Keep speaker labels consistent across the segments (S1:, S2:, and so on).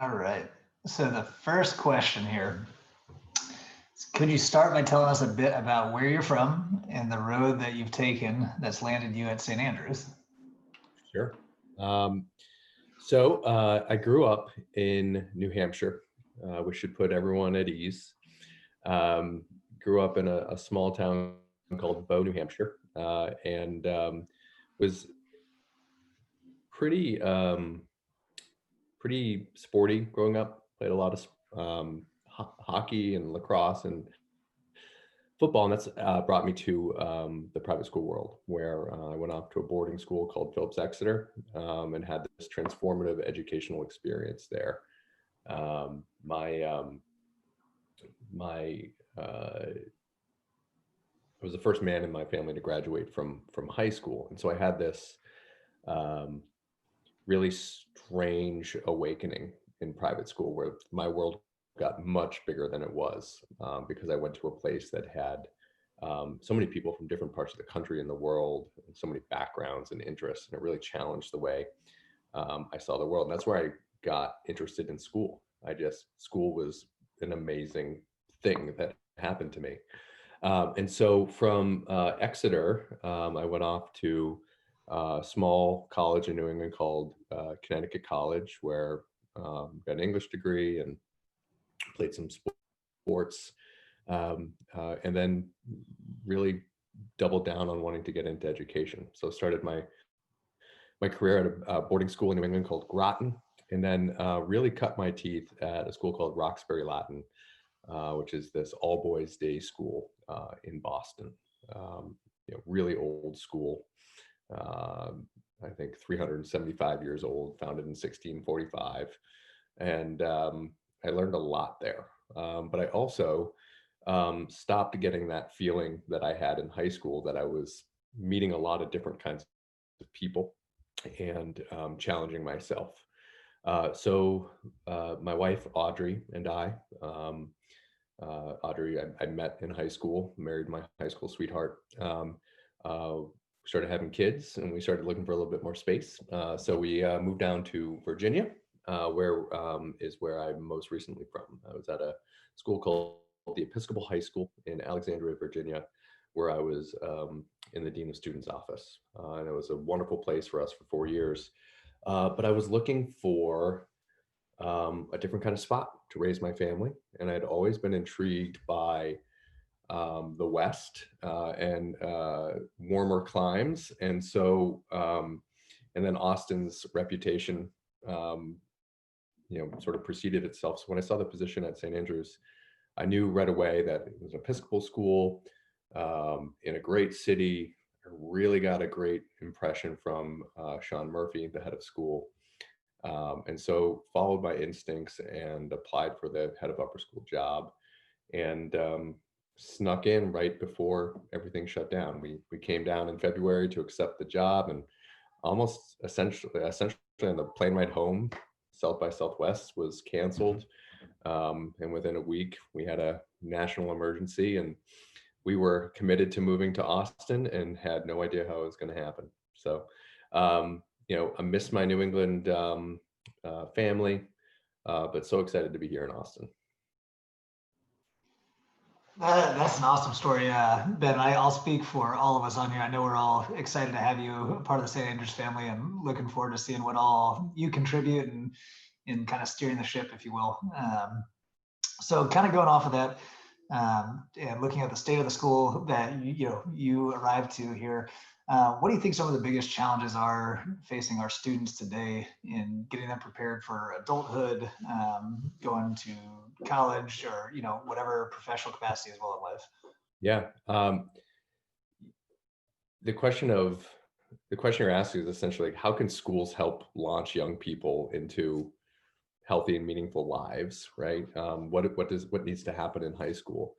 S1: All right. So the first question here is, could you start by telling us a bit about where you're from and the road that you've taken that's landed you at St. Andrews?
S2: Sure. Um, so I grew up in New Hampshire. We should put everyone at ease. Um, Grew up in a small town called Bow, New Hampshire, and was pretty pretty sporty growing up. Played a lot of hockey and lacrosse and football, and that's brought me to the private school world, where I went off to a boarding school called Phillips Exeter, and had this transformative educational experience there. My I was the first man in my family to graduate from high school, and so I had this um, really strange awakening in private school, where my world got much bigger than it was, because I went to a place that had so many people from different parts of the country and the world, and so many backgrounds and interests, and it really challenged the way I saw the world. And that's where I got interested in school. School was an amazing thing that happened to me. And so from Exeter, I went off to a small college in New England called Connecticut College, where got an English degree and played some sports, and then really doubled down on wanting to get into education. So started my career at a boarding school in New England called Groton, and then really cut my teeth at a school called Roxbury Latin, which is this all boys day school in Boston. Really old school. I think 375 years old, founded in 1645. And I learned a lot there. But I also stopped getting that feeling that I had in high school, that I was meeting a lot of different kinds of people and challenging myself. So my wife, Audrey, and Audrey, I met in high school, married my high school sweetheart. Started having kids, and we started looking for a little bit more space. So we moved down to Virginia, where I'm most recently from. I was at a school called the Episcopal High School in Alexandria, Virginia, where I was in the Dean of Students office. And it was a wonderful place for us for 4 years. But I was looking for a different kind of spot to raise my family. And I'd always been intrigued by the West and warmer climes. And so, and then Austin's reputation, sort of preceded itself. So when I saw the position at St. Andrews, I knew right away that it was an Episcopal school in a great city. I really got a great impression from Sean Murphy, the head of school. And so followed my instincts and applied for the head of upper school job, and snuck in right before everything shut down. We came down in February to accept the job, and almost essentially on the plane ride home, South by Southwest was canceled. And within a week, we had a national emergency, and we were committed to moving to Austin and had no idea how it was going to happen. So, I miss my New England family, but so excited to be here in Austin.
S1: That's an awesome story, Ben. I'll speak for all of us on here. I know we're all excited to have you part of the St. Andrews family, and looking forward to seeing what all you contribute and in kind of steering the ship, if you will. So kind of going off of that, and looking at the state of the school that you arrived to here, what do you think some of the biggest challenges are facing our students today in getting them prepared for adulthood, going to college, or whatever professional capacity as well in life?
S2: Yeah. The question you're asking is essentially, how can schools help launch young people into healthy and meaningful lives, right? What needs to happen in high school?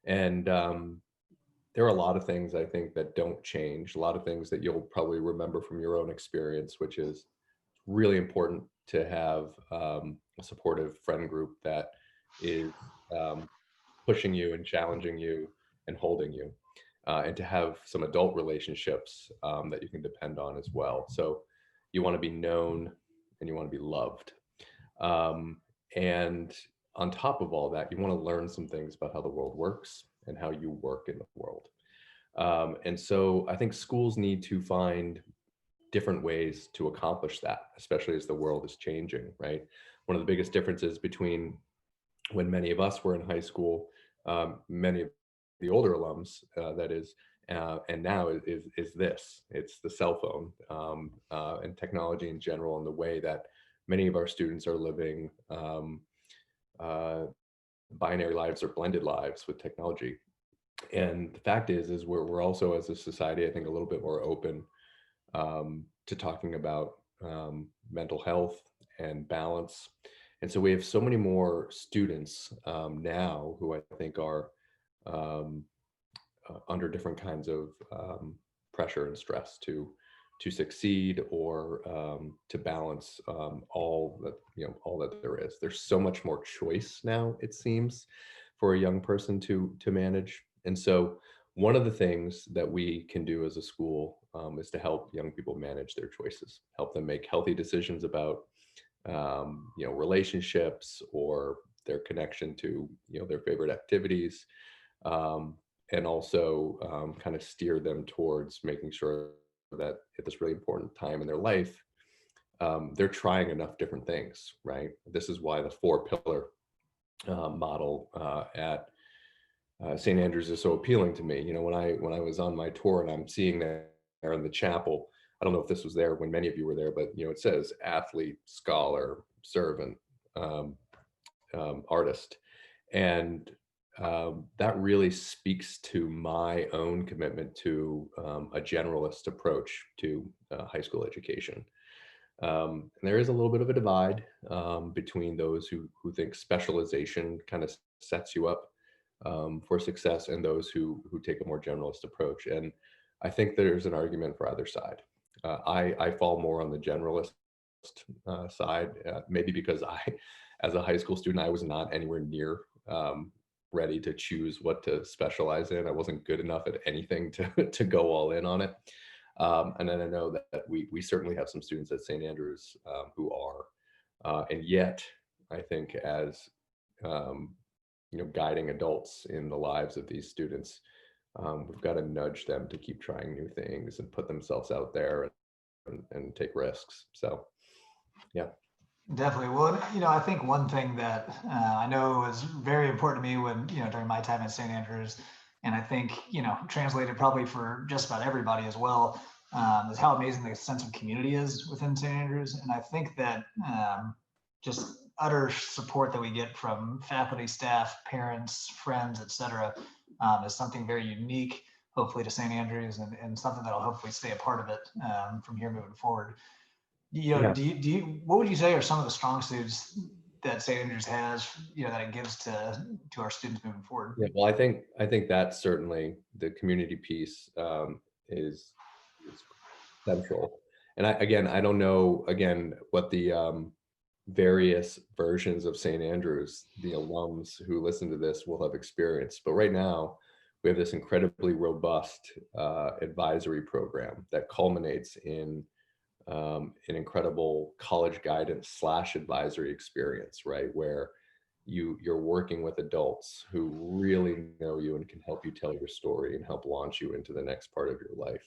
S2: And there are a lot of things I think that don't change, a lot of things that you'll probably remember from your own experience, which is really important to have a supportive friend group that is pushing you and challenging you and holding you, and to have some adult relationships that you can depend on as well. So you want to be known and you want to be loved. And on top of all that, you want to learn some things about how the world works and how you work in the world. And so I think schools need to find different ways to accomplish that, especially as the world is changing, right? One of the biggest differences between when many of us were in high school, many of the older alums, that is, and now is this. It's the cell phone, and technology in general, and the way that many of our students are living uh, binary lives or blended lives with technology. And the fact is we're also, as a society, I think, a little bit more open to talking about mental health and balance. And so we have so many more students now who I think are um, under different kinds of pressure and stress to succeed or to balance all that, all that there is. There's so much more choice now, it seems, for a young person to manage. And so one of the things that we can do as a school is to help young people manage their choices, help them make healthy decisions about relationships or their connection to their favorite activities, um, and also kind of steer them towards making sure that at this really important time in their life, they're trying enough different things, right? This is why the four pillar model at St. Andrews is so appealing to me. When I was on my tour and I'm seeing there in the chapel, I don't know if this was there when many of you were there, but it says athlete, scholar, servant, um, artist, and that really speaks to my own commitment to a generalist approach to high school education. And there is a little bit of a divide between those who think specialization kind of sets you up for success, and those who take a more generalist approach. And I think there's an argument for either side. I fall more on the generalist side, maybe because as a high school student, I was not anywhere near ready to choose what to specialize in. I wasn't good enough at anything to go all in on it. And then I know that we certainly have some students at St. Andrews who are, and yet I think as um, guiding adults in the lives of these students, we've got to nudge them to keep trying new things and put themselves out there and take risks. So, yeah.
S1: Definitely. Well, I think one thing that I know was very important to me when, during my time at St. Andrews, and I think, translated probably for just about everybody as well, is how amazing the sense of community is within St. Andrews. And I think that just utter support that we get from faculty, staff, parents, friends, et cetera, is something very unique, hopefully, to St. Andrews, and something that'll hopefully stay a part of it from here moving forward.
S2: Yeah.
S1: What would you say are some of the strong suits that St. Andrews has, that it gives to our students moving forward?
S2: Yeah. Well, I think that's certainly the community piece is central. And I don't know again what the various versions of St. Andrews the alums who listen to this will have experienced. But right now, we have this incredibly robust advisory program that culminates in an incredible college guidance / advisory experience, right? Where you're working with adults who really know you and can help you tell your story and help launch you into the next part of your life.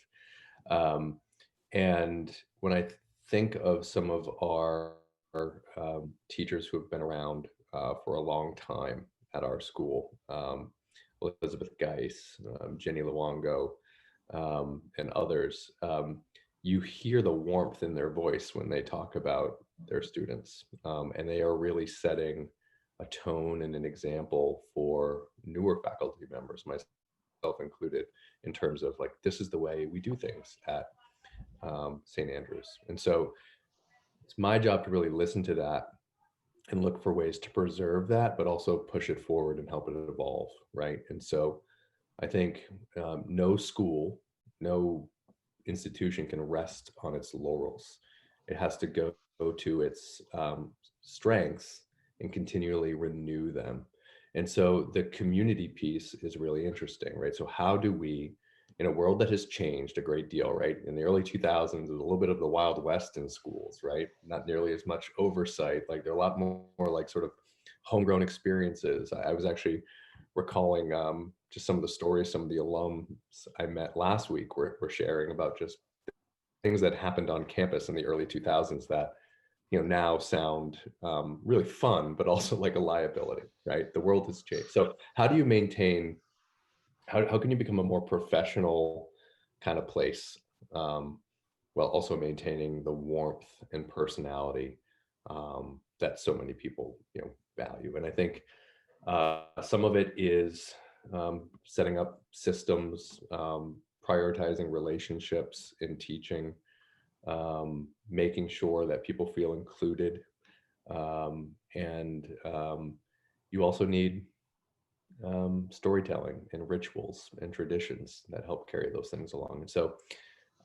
S2: Um, and when I think of some of our teachers who have been around for a long time at our school, Elizabeth Geis, Jenny Luongo, and others, you hear the warmth in their voice when they talk about their students. And they are really setting a tone and an example for newer faculty members, myself included, in terms of like, this is the way we do things at St. Andrews. And so it's my job to really listen to that and look for ways to preserve that, but also push it forward and help it evolve, right? And so I think no school, no institution can rest on its laurels. It has to go to its strengths and continually renew them. And so the community piece is really interesting, right? So how do we in a world that has changed a great deal, right? In the early 2000s, there was a little bit of the Wild West in schools, right? Not nearly as much oversight. Like there are a lot more like sort of homegrown experiences. I was actually recalling just some of the stories some of the alums I met last week were sharing about just things that happened on campus in the early 2000s that now sound really fun, but also like a liability, right? The world has changed. So how do you maintain, how can you become a more professional kind of place, while also maintaining the warmth and personality that so many people value? And I think some of it is setting up systems, prioritizing relationships in teaching, making sure that people feel included. And you also need storytelling and rituals and traditions that help carry those things along. And so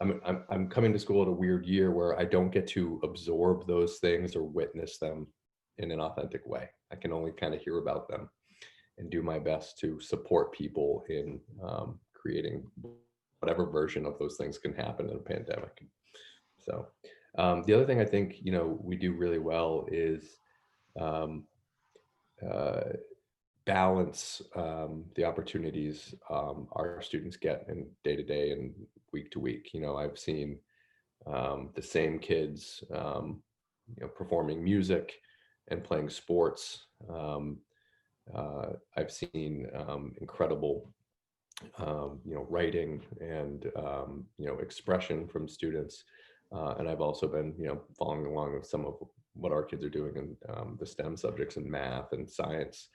S2: I'm coming to school at a weird year where I don't get to absorb those things or witness them in an authentic way. I can only kind of hear about them and do my best to support people in creating whatever version of those things can happen in a pandemic. So the other thing I think we do really well is um, uh, balance the opportunities our students get in day to day and week to week. I've seen the same kids performing music and playing sports. I've seen incredible writing and expression from students, and I've also been following along with some of what our kids are doing in the STEM subjects and math and science.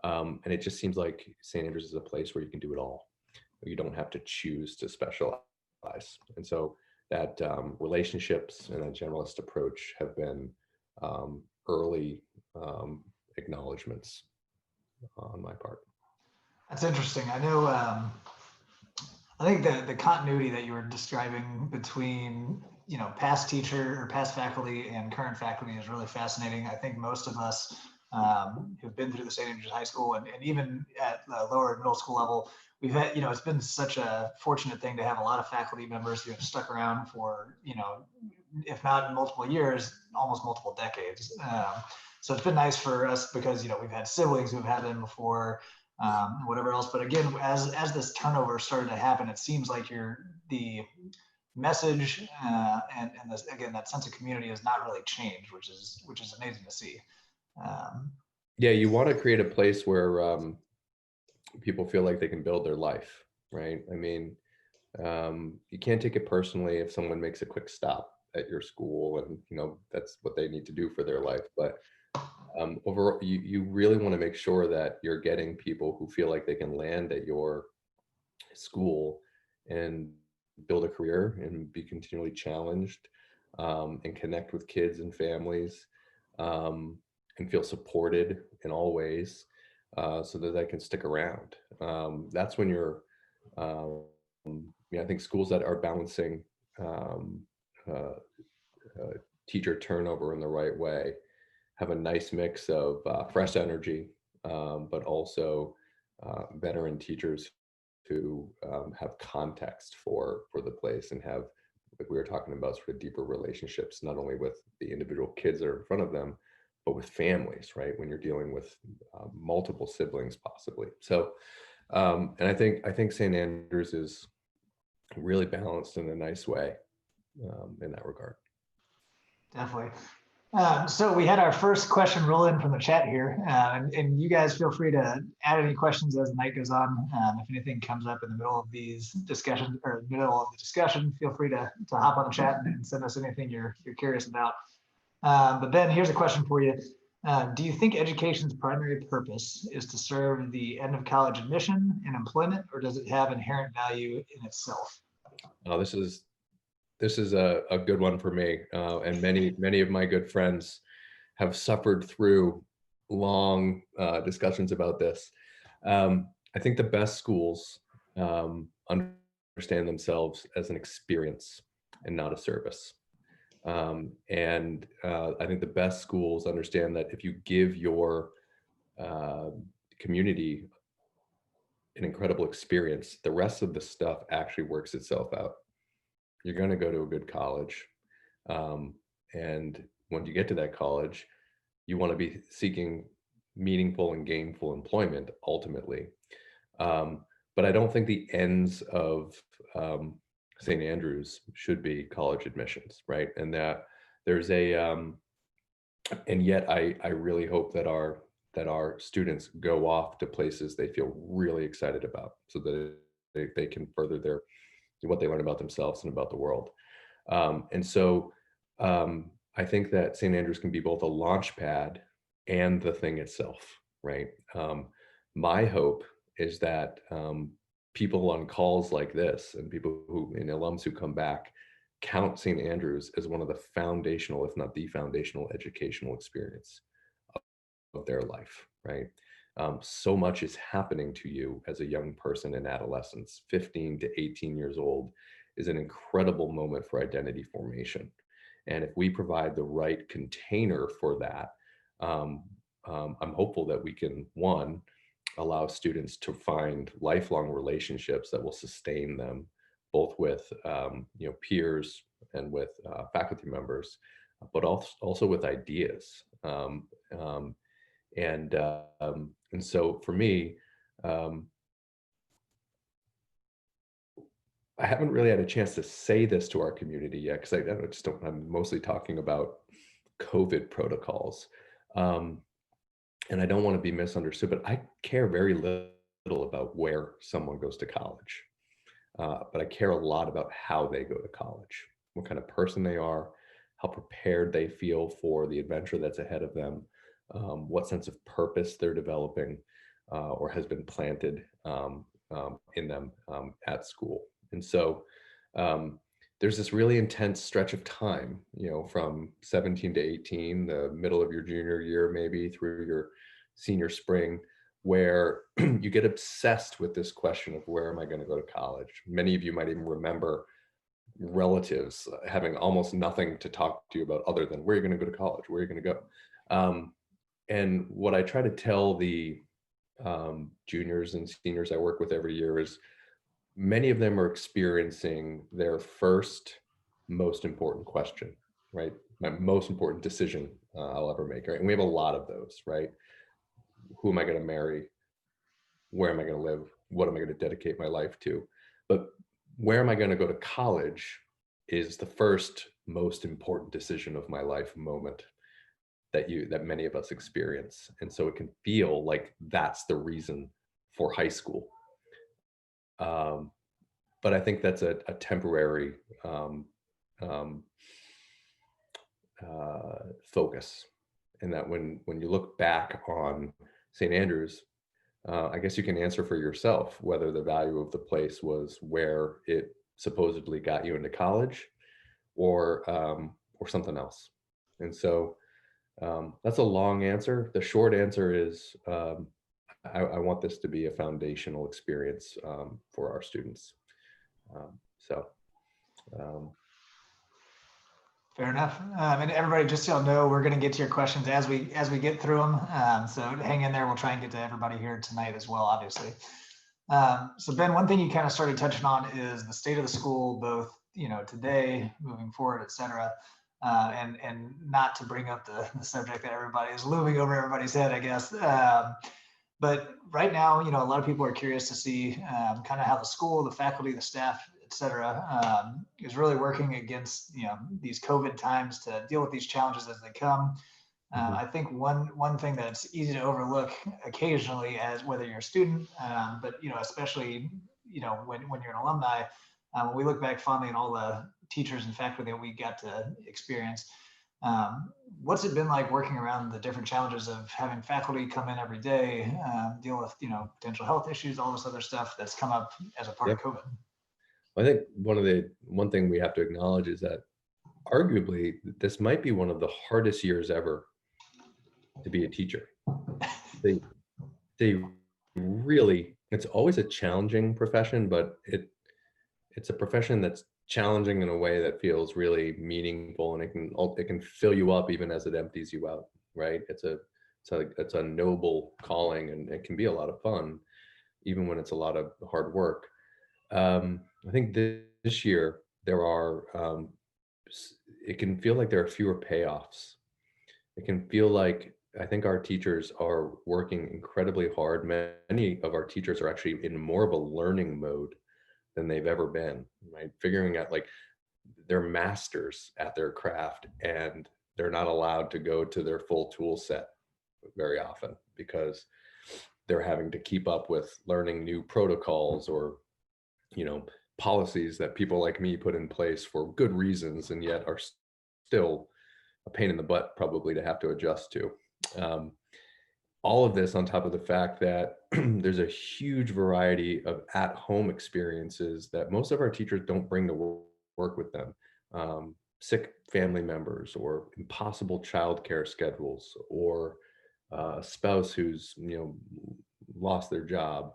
S2: And it just seems like St. Andrews is a place where you can do it all. You don't have to choose to specialize. And so that relationships and a generalist approach have been early acknowledgments on my part.
S1: That's interesting. I know. I think the continuity that you were describing between past teacher or past faculty and current faculty is really fascinating. I think most of us who've been through the St. Andrews High School and even at the lower middle school level, we've had it's been such a fortunate thing to have a lot of faculty members who have stuck around for if not multiple years, almost multiple decades. So it's been nice for us because we've had siblings who've had them before. Whatever else. But again, as this turnover started to happen, it seems like the message and this, again, that sense of community has not really changed, which is amazing to see.
S2: Yeah, you want to create a place where people feel like they can build their life, right? I mean, you can't take it personally if someone makes a quick stop at your school and that's what they need to do for their life. But overall, you really want to make sure that you're getting people who feel like they can land at your school and build a career and be continually challenged, and connect with kids and families, and feel supported in all ways, so that they can stick around. That's when you're, I think schools that are balancing um, uh, teacher turnover in the right way have a nice mix of fresh energy, but also veteran teachers who have context for the place and have, like we were talking about, sort of deeper relationships, not only with the individual kids that are in front of them, but with families, right? When you're dealing with multiple siblings, possibly. So, and I think St. Andrews is really balanced in a nice way in that regard.
S1: Definitely. So we had our first question roll in from the chat here, and you guys feel free to add any questions as the night goes on. If anything comes up in the middle of these discussions or middle of the discussion, feel free to hop on the chat and send us anything you're curious about. But Ben, here's a question for you. Do you think education's primary purpose is to serve the end of college admission and employment, or does it have inherent value in itself?
S2: Oh, this is a good one for me, and many of my good friends have suffered through long discussions about this. I think the best schools understand themselves as an experience and not a service. And I think the best schools understand that if you give your community an incredible experience, the rest of the stuff actually works itself out. You're going to go to a good college. Um, and when you get to that college, you want to be seeking meaningful and gainful employment ultimately. Um, but I don't think the ends of St. Andrews should be college admissions, right? And that there's and yet I really hope that our students go off to places they feel really excited about, so that they can further what they learn about themselves and about the world. And so I think that St. Andrews can be both a launch pad and the thing itself, right? My hope is that people on calls like this and people who, and alums who come back, count St. Andrews as one of the foundational, if not the foundational educational experience of their life, right? So much is happening to you as a young person in adolescence. 15 to 18 years old is an incredible moment for identity formation. And if we provide the right container for that, um, I'm hopeful that we can, one, allow students to find lifelong relationships that will sustain them, both with peers and with faculty members, but also with ideas. And so for me, um, I haven't really had a chance to say this to our community yet, because I just don't. I'm mostly talking about COVID protocols, um, and I don't want to be misunderstood. But I care very little about where someone goes to college, but I care a lot about how they go to college, what kind of person they are, how prepared they feel for the adventure that's ahead of them, what sense of purpose they're developing or has been planted in them at school. And so there's this really intense stretch of time, from 17 to 18, the middle of your junior year, maybe through your senior spring, where you get obsessed with this question of where am I going to go to college? Many of you might even remember relatives having almost nothing to talk to you about other than where you're going to go to college, where you're going to go. And what I try to tell the juniors and seniors I work with every year is many of them are experiencing their first most important question, right? My most important decision I'll ever make, right? And we have a lot of those, right? Who am I going to marry? Where am I going to live? What am I going to dedicate my life to? But where am I going to go to college is the first most important decision of my life moment that many of us experience. And so it can feel like that's the reason for high school. But I think that's a temporary um, focus, and that when you look back on St. Andrews, I guess you can answer for yourself whether the value of the place was where it supposedly got you into college, or something else. And so that's a long answer. The short answer is I want this to be a foundational experience for our students. So.
S1: Fair enough. And everybody, just so you'll know, we're going to get to your questions as we get through them. So hang in there. We'll try and get to everybody here tonight as well, obviously. So Ben, one thing you kind of started touching on is the state of the school, both today, moving forward, et cetera. And not to bring up the subject that everybody is looming over everybody's head, I guess. But right now, a lot of people are curious to see kind of how the school, the faculty, the staff, et cetera, is really working against these COVID times to deal with these challenges as they come. I think one thing that's easy to overlook occasionally, as whether you're a student, but especially when you're an alumni, when we look back fondly on all the teachers and faculty that we got to experience. What's it been like working around the different challenges of having faculty come in every day, deal with potential health issues, all this other stuff that's come up as a part of COVID?
S2: I think one thing we have to acknowledge is that arguably this might be one of the hardest years ever to be a teacher. They really, it's always a challenging profession, but it's a profession that's challenging in a way that feels really meaningful, and it can fill you up even as it empties you out, right? It's a noble calling, and it can be a lot of fun. even when it's a lot of hard work. I think this year there are, it can feel like there are fewer payoffs. It can feel like I think our teachers are working incredibly hard. Many of our teachers are actually in more of a learning mode than they've ever been, right? Figuring out like they're masters at their craft and they're not allowed to go to their full tool set very often because they're having to keep up with learning new protocols or, you know, policies that people like me put in place for good reasons and yet are still a pain in the butt probably to have to adjust to. Um, all of this on top of the fact that there's a huge variety of at-home experiences that most of our teachers don't bring to work with them. Sick family members or impossible childcare schedules or a spouse who's, you know, lost their job.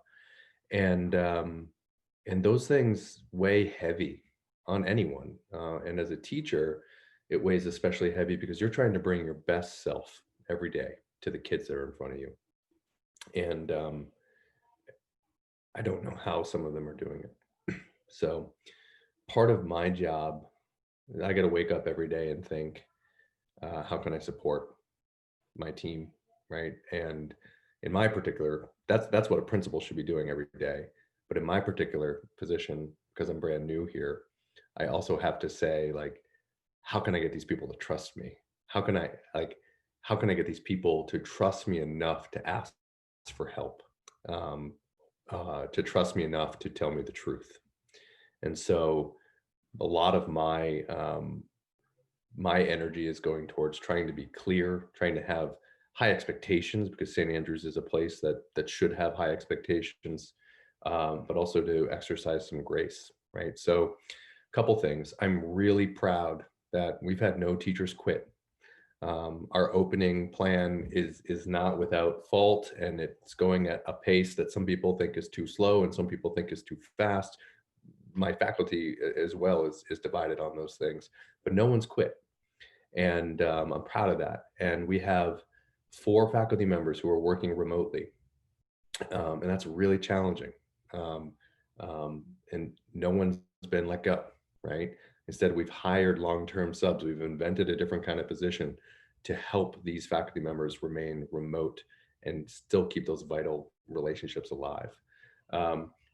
S2: And and those things weigh heavy on anyone. And as a teacher, it weighs especially heavy because you're trying to bring your best self every day to the kids that are in front of you. And I don't know how some of them are doing it. So part of my job, I got to wake up every day and think, how can I support my team, right? And in my particular, that's what a principal should be doing every day. But in my particular position, because I'm brand new here, I also have to say, like, how can I get these people to trust me? How can I like, how can I get these people to trust me enough to ask for help? Um, to trust me enough to tell me the truth. And so a lot of my energy is going towards trying to be clear, trying to have high expectations because St. Andrews is a place that should have high expectations, but also to exercise some grace, right? So, a couple things. I'm really proud that we've had no teachers quit. Our opening plan is not without fault, and it's going at a pace that some people think is too slow and some people think is too fast. My faculty as well is divided on those things, but no one's quit, and I'm proud of that. And we have 4 faculty members who are working remotely, and that's really challenging. Um, and no one's been let go, right? Instead, we've hired long-term subs. We've invented a different kind of position to help these faculty members remain remote and still keep those vital relationships alive.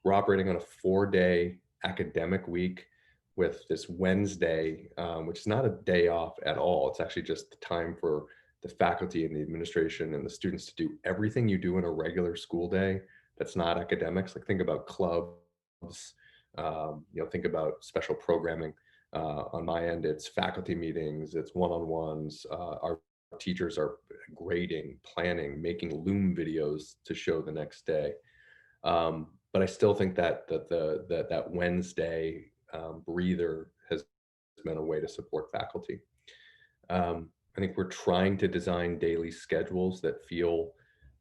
S2: We're operating on a 4-day academic week with this Wednesday, which is not a day off at all. It's actually just the time for the faculty and the administration and the students to do everything you do in a regular school day that's not academics. Like think about clubs, you know, think about special programming. On my end, it's faculty meetings, it's one-on-ones. Our teachers are grading, planning, making Loom videos to show the next day. But I still think that Wednesday breather has been a way to support faculty. I think we're trying to design daily schedules that feel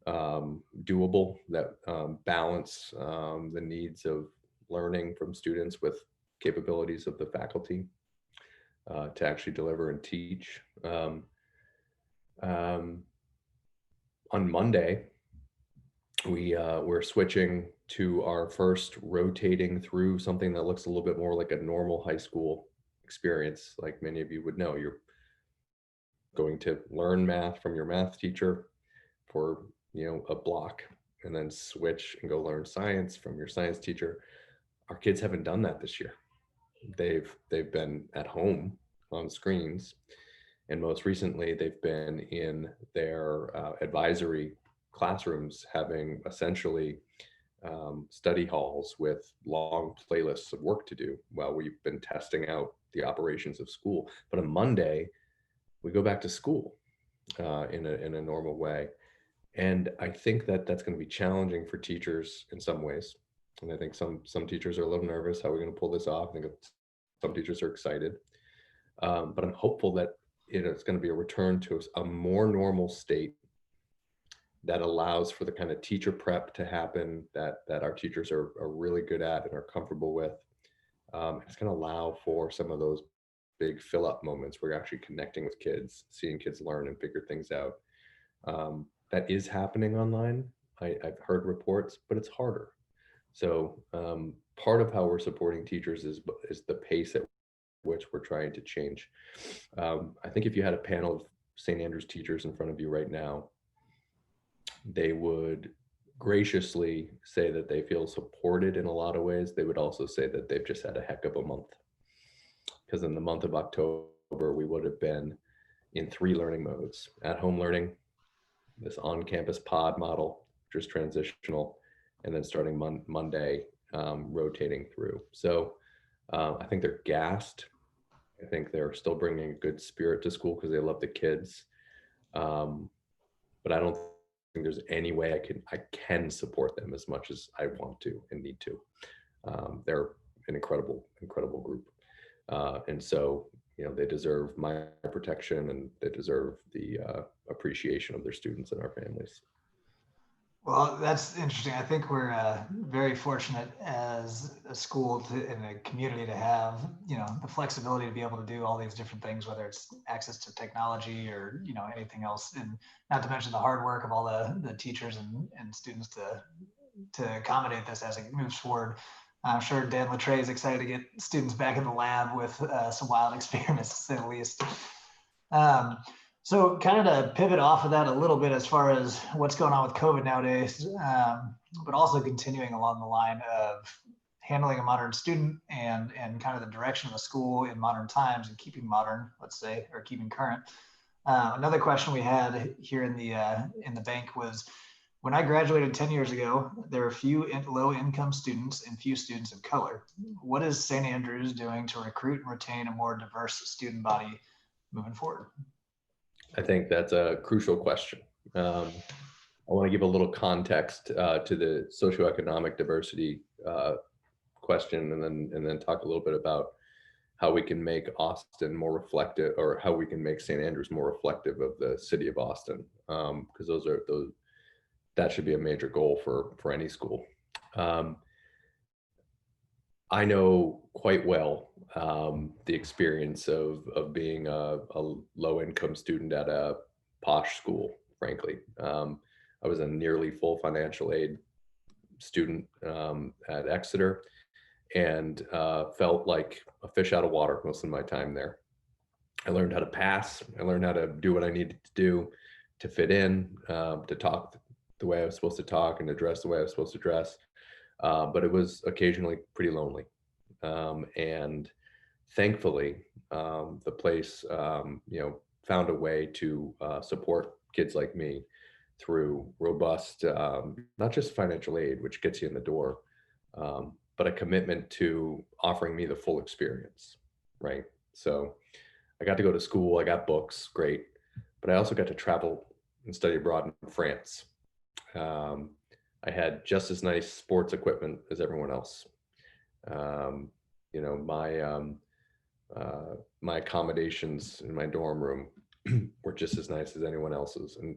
S2: doable, that balance the needs of learning from students with capabilities of the faculty to actually deliver and teach. Um, on Monday, we're switching to our first rotating through something that looks a little bit more like a normal high school experience. Like many of you would know, you're going to learn math from your math teacher for, you know, a block and then switch and go learn science from your science teacher. Our kids haven't done that this year. They've been at home on screens, and most recently they've been in their advisory classrooms having essentially study halls with long playlists of work to do while we've been testing out the operations of school. But on Monday we go back to school in a normal way. And I think that that's going to be challenging for teachers in some ways. And I think some teachers are a little nervous. How are we going to pull this off? I think some teachers are excited. But I'm hopeful that it's going to be a return to a more normal state that allows for the kind of teacher prep to happen that our teachers are really good at and are comfortable with. It's going to allow for some of those big fill up moments where you're actually connecting with kids, seeing kids learn and figure things out. That is happening online. I've heard reports, but it's harder. So part of how we're supporting teachers is the pace at which we're trying to change. I think if you had a panel of St. Andrews teachers in front of you right now, they would graciously say that they feel supported in a lot of ways. They would also say that they've just had a heck of a month, because in the month of October, we would have been in three learning modes: at home learning, this on campus pod model, which is transitional, and then starting Monday, rotating through. So I think they're gassed. I think they're still bringing a good spirit to school because they love the kids. Um, but I don't think there's any way I can support them as much as I want to and need to. They're an incredible group, and so they deserve my protection, and they deserve the appreciation of their students and our families.
S1: Well, that's interesting. I think we're very fortunate as a school and a community to have, the flexibility to be able to do all these different things, whether it's access to technology or, anything else. And not to mention the hard work of all the teachers and students to accommodate this as it moves forward. I'm sure Dan Latre is excited to get students back in the lab with some wild experiments, to say the least. Um, so kind of to pivot off of that a little bit as far as what's going on with COVID nowadays, but also continuing along the line of handling a modern student and kind of the direction of the school in modern times and keeping modern, let's say, or keeping current. Another question we had here in the bank was, when I graduated 10 years ago, there were few low-income students and few students of color. What is St. Andrews doing to recruit and retain a more diverse student body moving forward?
S2: I think that's a crucial question. I want to give a little context to the socioeconomic diversity question, and then talk a little bit about how we can make Austin more reflective, or how we can make St. Andrews more reflective of the city of Austin, because that should be a major goal for any school. I know quite well the experience of being a low income student at a posh school. Frankly, I was a nearly full financial aid student at Exeter, and felt like a fish out of water most of my time there. I learned how to pass. I learned how to do what I needed to do to fit in, to talk the way I was supposed to talk, and to dress the way I was supposed to dress. But it was occasionally pretty lonely. And thankfully, the place, found a way to support kids like me through robust, not just financial aid, which gets you in the door, but a commitment to offering me the full experience, right? So I got to go to school, I got books, great, but I also got to travel and study abroad in France. Um, I had just as nice sports equipment as everyone else. Um, you know, my accommodations in my dorm room were just as nice as anyone else's, and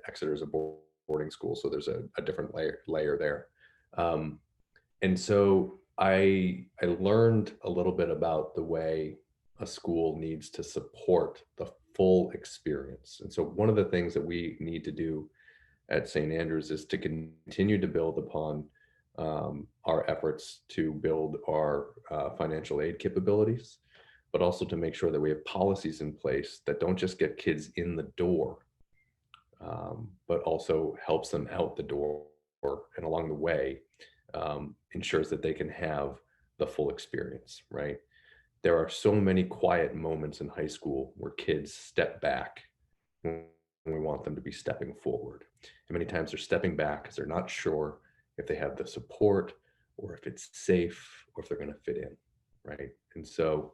S2: Exeter is a boarding school, so there's a different layer there. Um, and so I learned a little bit about the way a school needs to support the full experience. And so one of the things that we need to do at St. Andrews is to continue to build upon our efforts to build our financial aid capabilities, but also to make sure that we have policies in place that don't just get kids in the door, but also helps them out the door, and along the way ensures that they can have the full experience, right? There are so many quiet moments in high school where kids step back when we want them to be stepping forward. And many times they're stepping back because they're not sure if they have the support, or if it's safe, or if they're going to fit in, right? And so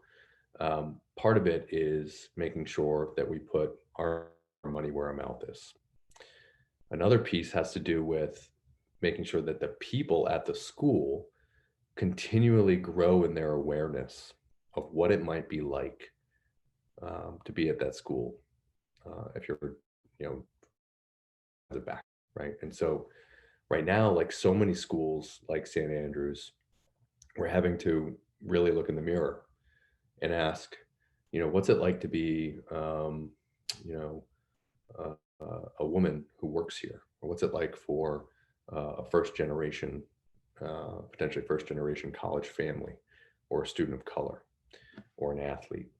S2: part of it is making sure that we put our money where our mouth is. Another piece has to do with making sure that the people at the school continually grow in their awareness of what it might be like to be at that school, if you're, you know, the back, right? And so right now, like so many schools like St. Andrews, we're having to really look in the mirror and ask, what's it like to be, you know, a woman who works here? Or what's it like for a first generation, potentially first generation college family, or a student of color, or an athlete,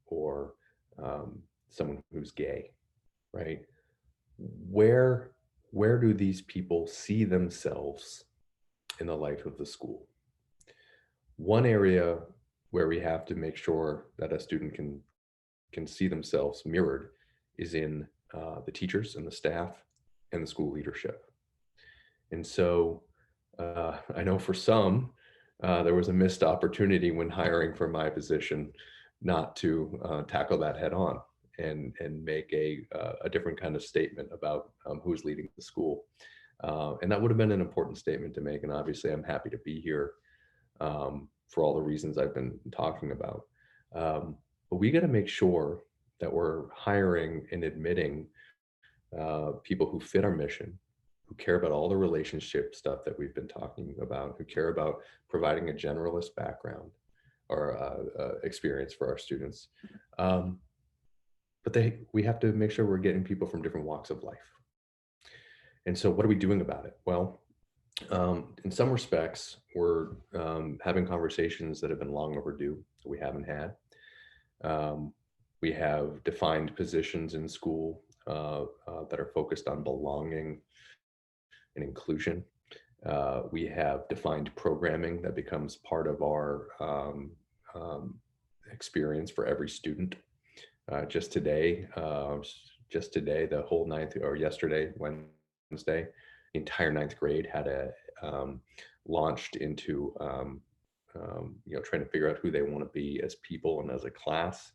S2: or someone who's gay, right? Where where do these people see themselves in the life of the school? One area where we have to make sure that a student can see themselves mirrored is in the teachers and the staff and the school leadership. And so I know for some, there was a missed opportunity when hiring for my position not to tackle that head on and make a different kind of statement about who's leading the school. And that would have been an important statement to make. And obviously, I'm happy to be here for all the reasons I've been talking about. But we got to make sure that we're hiring and admitting people who fit our mission, who care about all the relationship stuff that we've been talking about, who care about providing a generalist background or experience for our students. But we have to make sure we're getting people from different walks of life. And so what are we doing about it? Well, in some respects, we're having conversations that have been long overdue, that we haven't had. We have defined positions in school that are focused on belonging and inclusion. We have defined programming that becomes part of our experience for every student. Just today, the whole ninth, or yesterday, Wednesday, the entire ninth grade had a launched into trying to figure out who they want to be as people and as a class,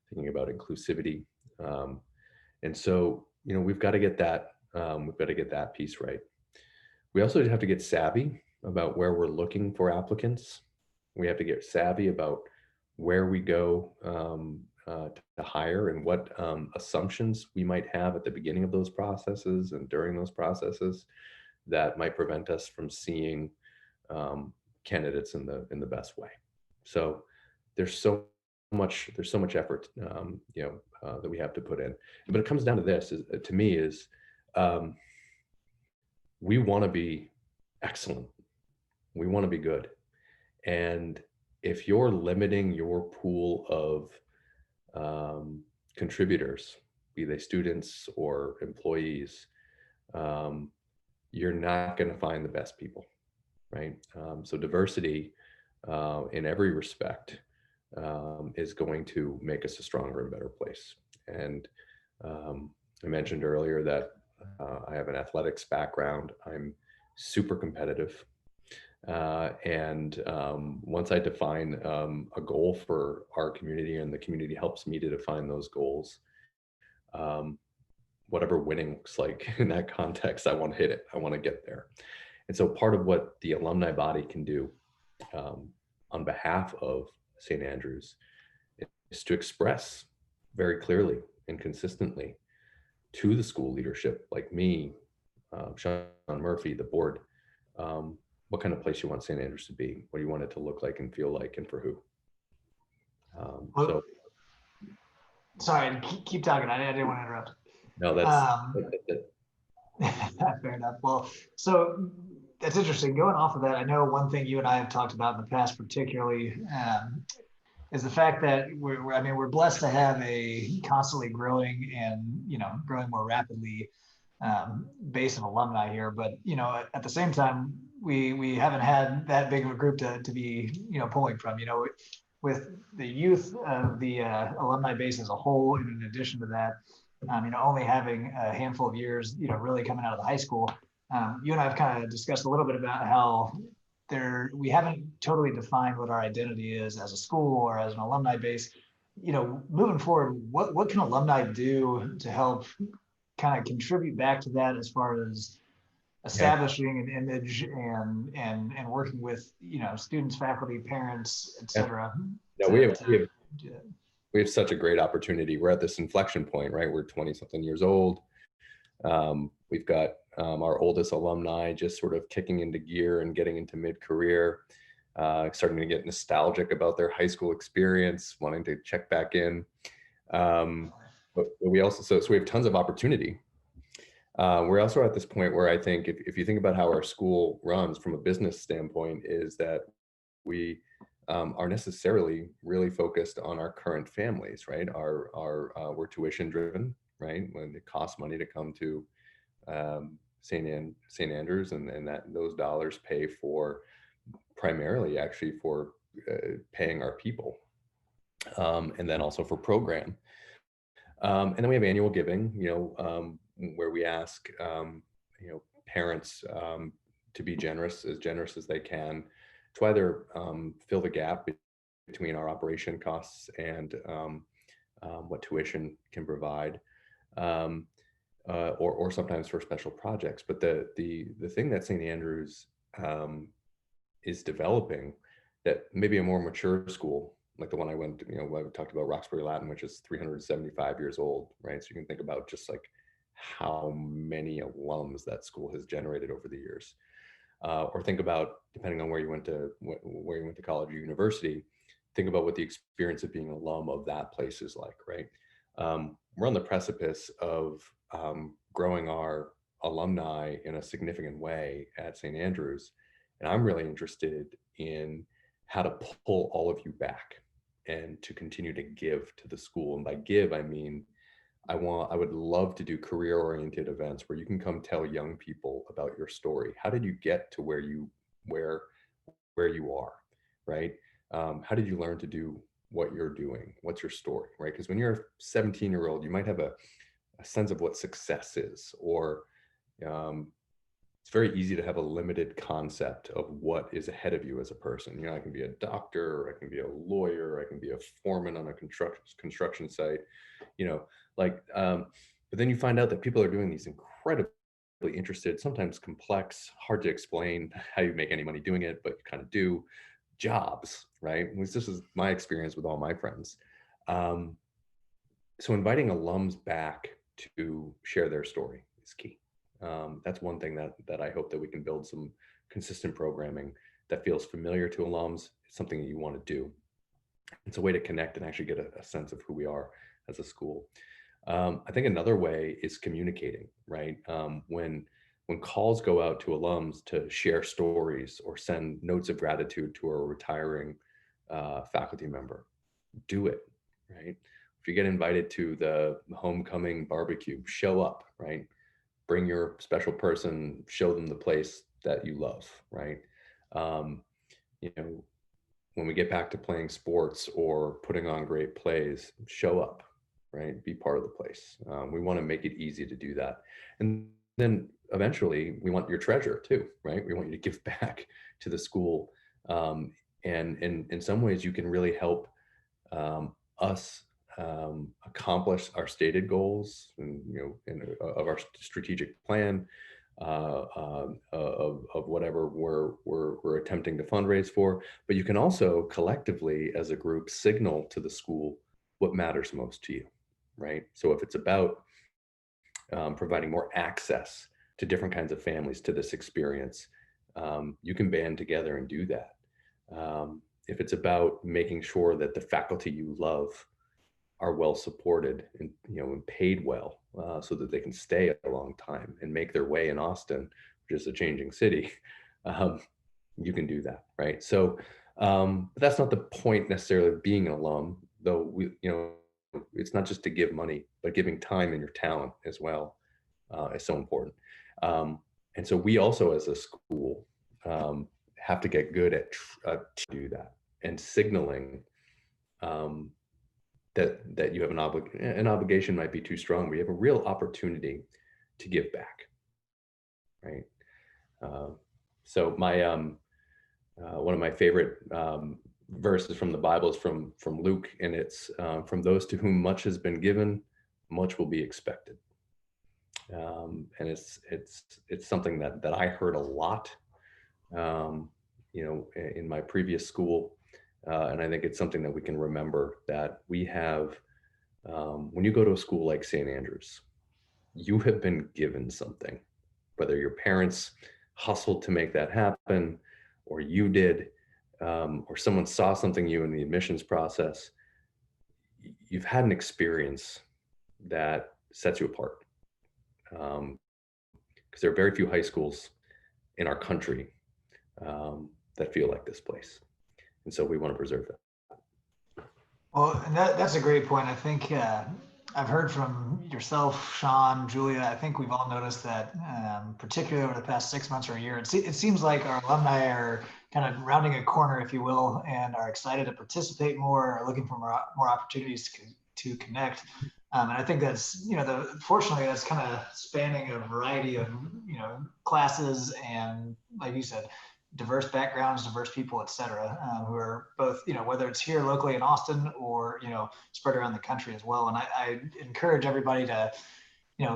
S2: thinking about inclusivity. And so, we've got to get that piece right. We also have to get savvy about where we're looking for applicants. We have to get savvy about where we go to hire and what assumptions we might have at the beginning of those processes and during those processes that might prevent us from seeing candidates in the best way. So there's so much effort that we have to put in. But it comes down to this, to me, is we want to be excellent. We want to be good. And if you're limiting your pool of contributors, be they students or employees, you're not going to find the best people, right? So diversity in every respect is going to make us a stronger and better place. And I mentioned earlier that I have an athletics background. I'm super competitive. And once I define a goal for our community, and the community helps me to define those goals, whatever winning looks like in that context, I want to hit it. I want to get there. And so part of what the alumni body can do on behalf of St. Andrews is to express very clearly and consistently to the school leadership, like me, Sean Murphy, the board, what kind of place you want St. Andrews to be, what do you want it to look like and feel like, and for who.
S1: Sorry, keep talking. I didn't want to interrupt.
S2: No, that's it.
S1: Fair enough. Well, so that's interesting. Going off of that, I know one thing you and I have talked about in the past, particularly, is the fact that we're blessed to have a constantly growing and growing more rapidly base of alumni here. But at the same time, we haven't had that big of a group to be pulling from. With the youth of the alumni base as a whole, and in addition to that, only having a handful of years, really coming out of the high school. You and I have kind of discussed a little bit about how we haven't totally defined what our identity is as a school or as an alumni base. Moving forward, what can alumni do to help kind of contribute back to that, as far as establishing an image and working with students, faculty, parents, etc.
S2: Yeah, we have such a great opportunity. We're at this inflection point, right? We're 20-something years old. We've got our oldest alumni just sort of kicking into gear and getting into mid-career, starting to get nostalgic about their high school experience, wanting to check back in. But we also, so we have tons of opportunity. We're also at this point where I think if you think about how our school runs from a business standpoint, is that we are necessarily really focused on our current families, right? We're tuition driven, right? When it costs money to come to St. Andrews, and that those dollars pay for primarily actually for paying our people, and then also for program. And then we have annual giving, where we ask, parents to be generous as they can, to either fill the gap between our operation costs and what tuition can provide, um, or sometimes for special projects. But the thing that St. Andrews um, is developing, that maybe a more mature school like the one I went to, I talked about Roxbury Latin, which is 375 years old, right? So you can think about just like how many alums that school has generated over the years, or think about, depending on where you went to college or university, think about what the experience of being an alum of that place is like, right? We're on the precipice of growing our alumni in a significant way at St. Andrews, and I'm really interested in how to pull all of you back and to continue to give to the school. And by give, I mean, I would love to do career oriented events where you can come tell young people about your story. How did you get to where where you are, right? How did you learn to do what you're doing? What's your story, right? Because when you're a 17-year-old, you might have a sense of what success is, or um, it's very easy to have a limited concept of what is ahead of you as a person. I can be a doctor, or I can be a lawyer, I can be a foreman on a construction site, you know, but then you find out that people are doing these incredibly interested, sometimes complex, hard to explain how you make any money doing it, but you kind of do, jobs, right? At least this is my experience with all my friends. Um, so inviting alums back to share their story is key. That's one thing that I hope that we can build some consistent programming that feels familiar to alums. It's something that you want to do. It's a way to connect and actually get a sense of who we are as a school. I think another way is communicating, right? When calls go out to alums to share stories or send notes of gratitude to a retiring faculty member, do it, right? If you get invited to the homecoming barbecue, show up, right? Bring your special person, show them the place that you love, right? Um, you know, when we get back to playing sports or putting on great plays, show up, right? Be part of the place. We want to make it easy to do that. And then eventually we want your treasure too, right? We want you to give back to the school. And in some ways you can really help us accomplish our stated goals, and of our strategic plan, of whatever we're attempting to fundraise for. But you can also collectively, as a group, signal to the school what matters most to you, right? So if it's about providing more access to different kinds of families to this experience, you can band together and do that. If it's about making sure that the faculty you love are well supported and paid well, so that they can stay a long time and make their way in Austin, which is a changing city, um, you can do that, right? So but that's not the point necessarily of being an alum, though. It's not just to give money, but giving time and your talent as well is so important. Um, and so we also, as a school, have to get good at to do that, and signaling um, that you have an obligation might be too strong, but you have a real opportunity to give back, right? Uh, so my one of my favorite verses from the Bible is from Luke, and it's from those to whom much has been given, much will be expected. And it's something that I heard a lot, um, in my previous school, and I think it's something that we can remember, that we have. When you go to a school like St. Andrews, you have been given something, whether your parents hustled to make that happen, or you did, or someone saw something in you in the admissions process. You've had an experience that sets you apart. because there are very few high schools in our country that feel like this place. And so we want to preserve that.
S1: Well, and that's a great point. I think I've heard from yourself, Sean, Julia. I think we've all noticed that, particularly over the past 6 months or a year, it seems like our alumni are kind of rounding a corner, if you will, and are excited to participate more, are looking for more opportunities to connect. And I think that's, fortunately, that's kind of spanning a variety of, classes and, like you said, diverse backgrounds, diverse people, et cetera, who are both, whether it's here locally in Austin or, spread around the country as well. And I encourage everybody to,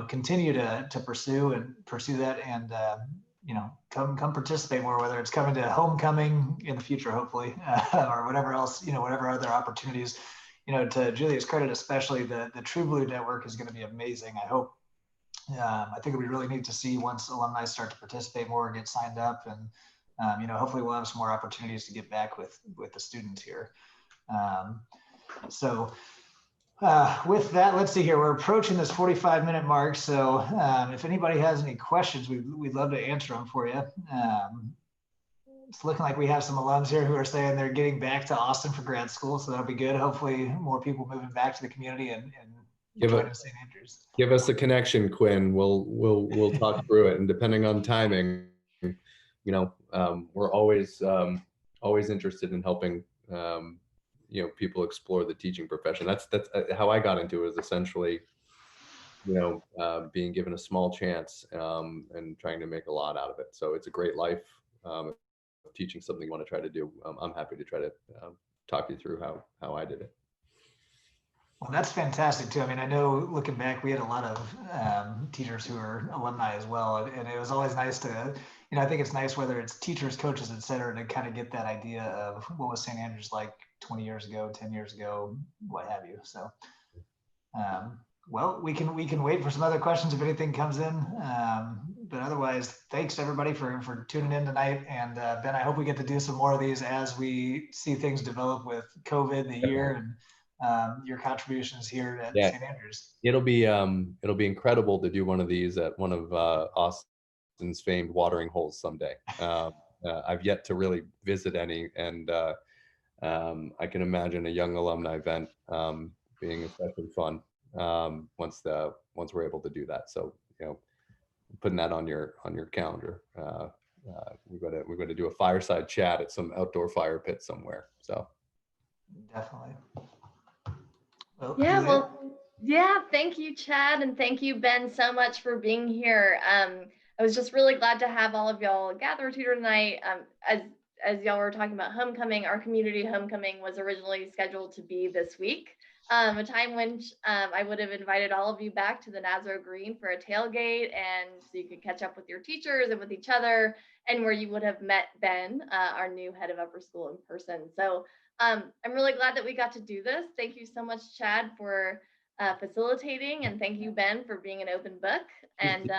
S1: continue to pursue that and, come participate more, whether it's coming to homecoming in the future, hopefully, or whatever else, whatever other opportunities, to Julia's credit, especially the True Blue Network is going to be amazing. I hope. I think it'll be really neat to see once alumni start to participate more and get signed up, and hopefully we'll have some more opportunities to get back with the students here. So with that, let's see here. We're approaching this 45-minute mark. So if anybody has any questions, we'd love to answer them for you. It's looking like we have some alums here who are saying they're getting back to Austin for grad school. So that'll be good. Hopefully more people moving back to the community and joining St. Andrews.
S2: Give us a connection, Quinn. We'll talk through it. And depending on timing, we're always interested in helping, people explore the teaching profession. That's how I got into it, is essentially, being given a small chance and trying to make a lot out of it. So it's a great life. Teaching something you want to try to do. I'm happy to try to talk you through how I did it.
S1: Well, that's fantastic too. I mean, I know looking back, we had a lot of teachers who are alumni as well, and it was always nice to, I think it's nice whether it's teachers, coaches, et cetera, to kind of get that idea of what was St. Andrews like 20 years ago, 10 years ago, what have you. So, well, we can wait for some other questions if anything comes in. But otherwise, thanks everybody for tuning in tonight. And Ben, I hope we get to do some more of these as we see things develop with COVID, the year, and your contributions here at St. Andrews.
S2: It'll be incredible to do one of these at one of Austin's famed watering holes someday. I've yet to really visit any, and I can imagine a young alumni event being especially fun once we're able to do that. So putting that on your calendar. We're going to do a fireside chat at some outdoor fire pit somewhere. So
S1: definitely.
S3: Well, thank you, Chad, and thank you, Ben, so much for being here. I was just really glad to have all of y'all gathered here tonight. As y'all were talking about homecoming, our community homecoming was originally scheduled to be this week, a time when I would have invited all of you back to the Nazaro Green for a tailgate, and so you could catch up with your teachers and with each other, and where you would have met Ben, our new head of upper school, in person. So I'm really glad that we got to do this. Thank you so much, Chad, for facilitating, and thank you, Ben, for being an open book. And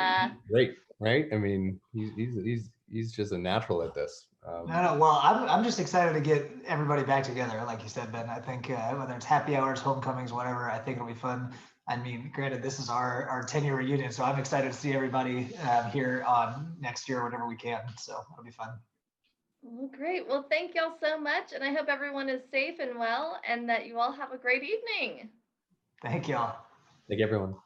S2: great, right? I mean, he's just a natural at this.
S1: No. Well, I'm just excited to get everybody back together, like you said, Ben. I think whether it's happy hours, homecomings, whatever, I think it'll be fun. I mean, granted, this is our 10-year reunion, so I'm excited to see everybody here on next year, whenever we can. So it'll be fun.
S3: Well, great. Well, thank y'all so much, and I hope everyone is safe and well, and that you all have a great evening.
S1: Thank y'all.
S2: Thank you, everyone.